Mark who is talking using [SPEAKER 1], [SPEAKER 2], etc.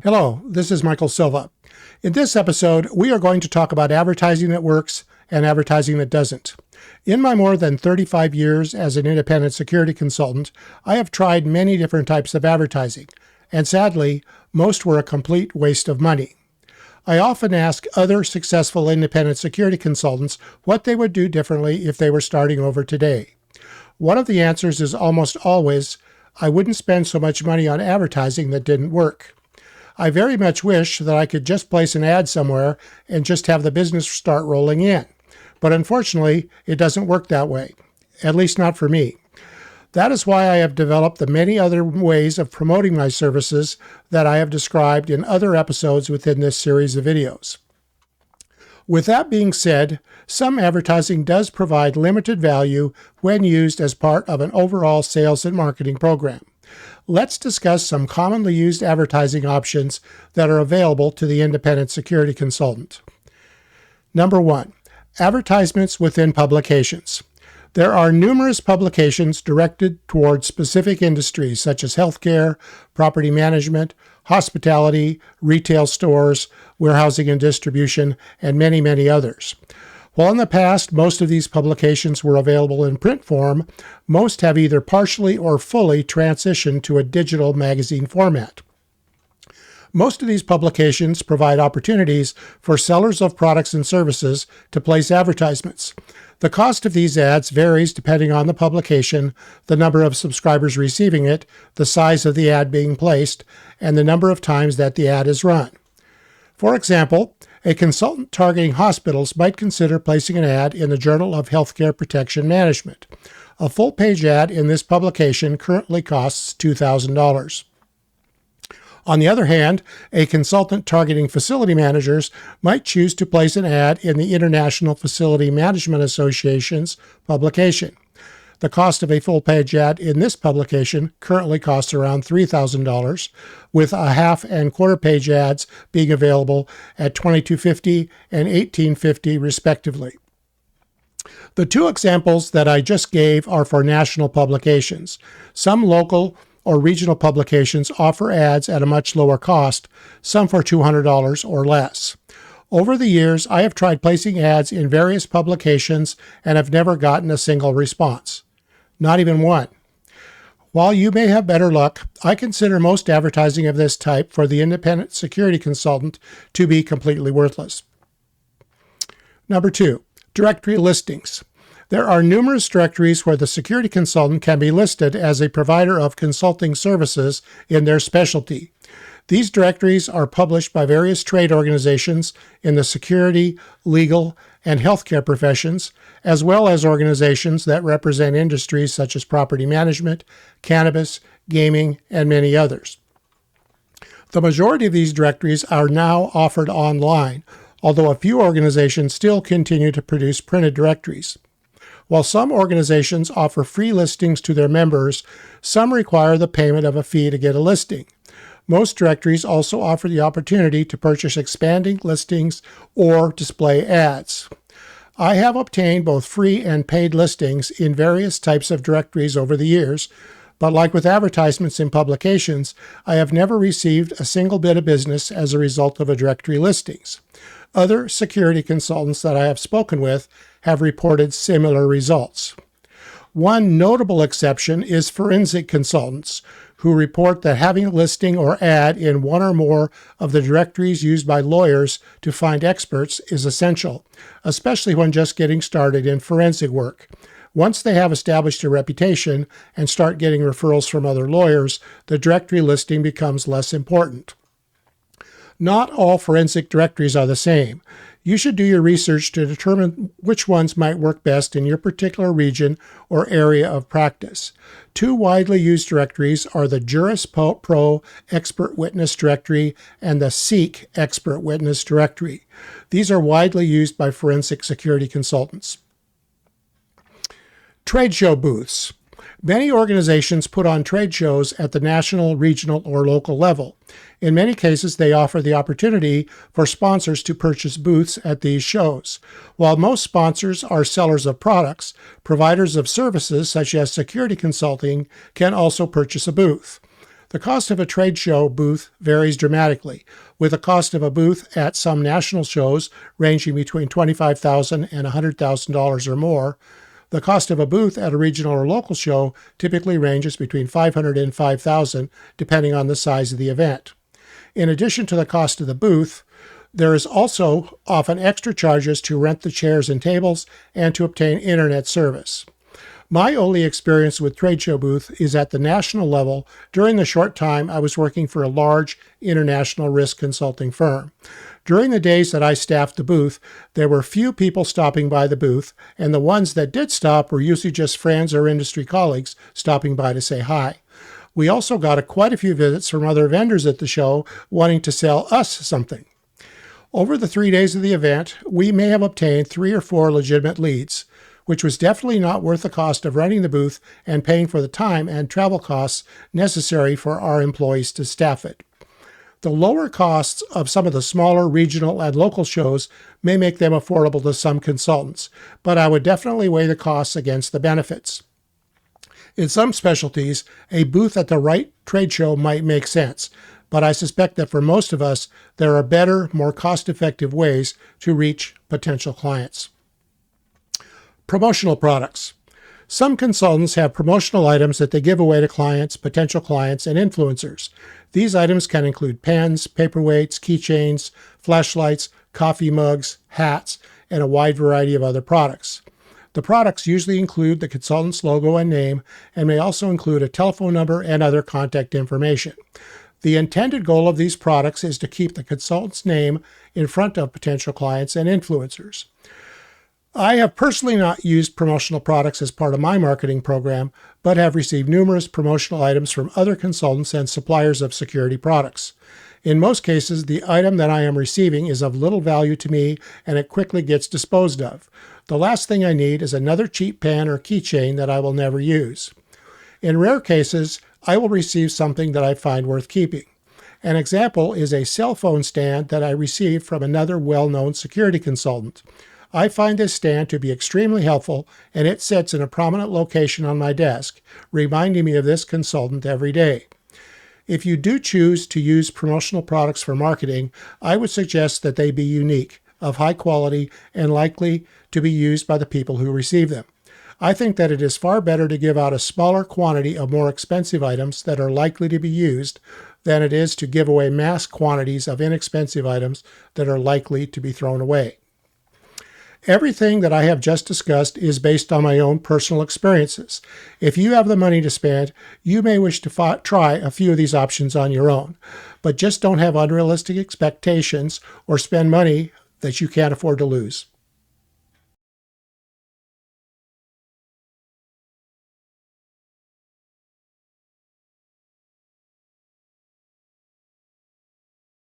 [SPEAKER 1] Hello, this is Michael Silva. In this episode, we are going to talk about advertising that works and advertising that doesn't. In my more than 35 years as an independent security consultant, I have tried many different types of advertising, and sadly, most were a complete waste of money. I often ask other successful independent security consultants what they would do differently if they were starting over today. One of the answers is almost always, I wouldn't spend so much money on advertising that didn't work. I very much wish that I could just place an ad somewhere and just have the business start rolling in. But unfortunately, it doesn't work that way, at least not for me. That is why I have developed the many other ways of promoting my services that I have described in other episodes within this series of videos. With that being said, some advertising does provide limited value when used as part of an overall sales and marketing program. Let's discuss some commonly used advertising options that are available to the independent security consultant. Number 1, advertisements within publications. There are numerous publications directed towards specific industries such as healthcare, property management, hospitality, retail stores, warehousing and distribution, and many, many others. While in the past most of these publications were available in print form, most have either partially or fully transitioned to a digital magazine format. Most of these publications provide opportunities for sellers of products and services to place advertisements. The cost of these ads varies depending on the publication, the number of subscribers receiving it, the size of the ad being placed, and the number of times that the ad is run. For example, a consultant targeting hospitals might consider placing an ad in the Journal of Healthcare Protection Management. A full-page ad in this publication currently costs $2,000. On the other hand, a consultant targeting facility managers might choose to place an ad in the International Facility Management Association's publication. The cost of a full-page ad in this publication currently costs around $3,000, with a half and quarter-page ads being available at $2,250 and $1,850 respectively. The two examples that I just gave are for national publications. Some local or regional publications offer ads at a much lower cost, some for $200 or less. Over the years, I have tried placing ads in various publications and have never gotten a single response. Not even one. While you may have better luck, I consider most advertising of this type for the independent security consultant to be completely worthless. Number 2, directory listings. There are numerous directories where the security consultant can be listed as a provider of consulting services in their specialty. These directories are published by various trade organizations in the security, legal, and healthcare professions, as well as organizations that represent industries such as property management, cannabis, gaming, and many others. The majority of these directories are now offered online, although a few organizations still continue to produce printed directories. While some organizations offer free listings to their members, some require the payment of a fee to get a listing. Most directories also offer the opportunity to purchase expanding listings or display ads. I have obtained both free and paid listings in various types of directories over the years, but like with advertisements in publications, I have never received a single bit of business as a result of a directory listings. Other security consultants that I have spoken with have reported similar results. One notable exception is forensic consultants, who report that having a listing or ad in one or more of the directories used by lawyers to find experts is essential, especially when just getting started in forensic work. Once they have established a reputation and start getting referrals from other lawyers, the directory listing becomes less important. Not all forensic directories are the same. You should do your research to determine which ones might work best in your particular region or area of practice. Two widely used directories are the Juris Pro Expert Witness Directory and the Seek Expert Witness Directory. These are widely used by forensic security consultants. Trade show booths. Many organizations put on trade shows at the national, regional, or local level. In many cases, they offer the opportunity for sponsors to purchase booths at these shows. While most sponsors are sellers of products, providers of services such as security consulting can also purchase a booth. The cost of a trade show booth varies dramatically, with the cost of a booth at some national shows ranging between $25,000 and $100,000 or more. The cost of a booth at a regional or local show typically ranges between $500 and $5,000, depending on the size of the event. In addition to the cost of the booth, there is also often extra charges to rent the chairs and tables and to obtain internet service. My only experience with trade show booth is at the national level during the short time I was working for a large international risk consulting firm. During the days that I staffed the booth, there were few people stopping by the booth, and the ones that did stop were usually just friends or industry colleagues stopping by to say hi. We also got quite a few visits from other vendors at the show wanting to sell us something. Over the 3 days of the event, we may have obtained 3 or 4 legitimate leads, which was definitely not worth the cost of renting the booth and paying for the time and travel costs necessary for our employees to staff it. The lower costs of some of the smaller regional and local shows may make them affordable to some consultants, but I would definitely weigh the costs against the benefits. In some specialties, a booth at the right trade show might make sense, but I suspect that for most of us, there are better, more cost-effective ways to reach potential clients. Promotional products. Some consultants have promotional items that they give away to clients, potential clients, and influencers. These items can include pens, paperweights, keychains, flashlights, coffee mugs, hats, and a wide variety of other products. The products usually include the consultant's logo and name, and may also include a telephone number and other contact information. The intended goal of these products is to keep the consultant's name in front of potential clients and influencers. I have personally not used promotional products as part of my marketing program, but have received numerous promotional items from other consultants and suppliers of security products. In most cases, the item that I am receiving is of little value to me, and it quickly gets disposed of. The last thing I need is another cheap pen or keychain that I will never use. In rare cases, I will receive something that I find worth keeping. An example is a cell phone stand that I received from another well-known security consultant. I find this stand to be extremely helpful, and it sits in a prominent location on my desk, reminding me of this consultant every day. If you do choose to use promotional products for marketing, I would suggest that they be unique, of high quality, and likely to be used by the people who receive them. I think that it is far better to give out a smaller quantity of more expensive items that are likely to be used than it is to give away mass quantities of inexpensive items that are likely to be thrown away. Everything that I have just discussed is based on my own personal experiences. If you have the money to spend, you may wish to try a few of these options on your own, but just don't have unrealistic expectations or spend money that you can't afford to lose.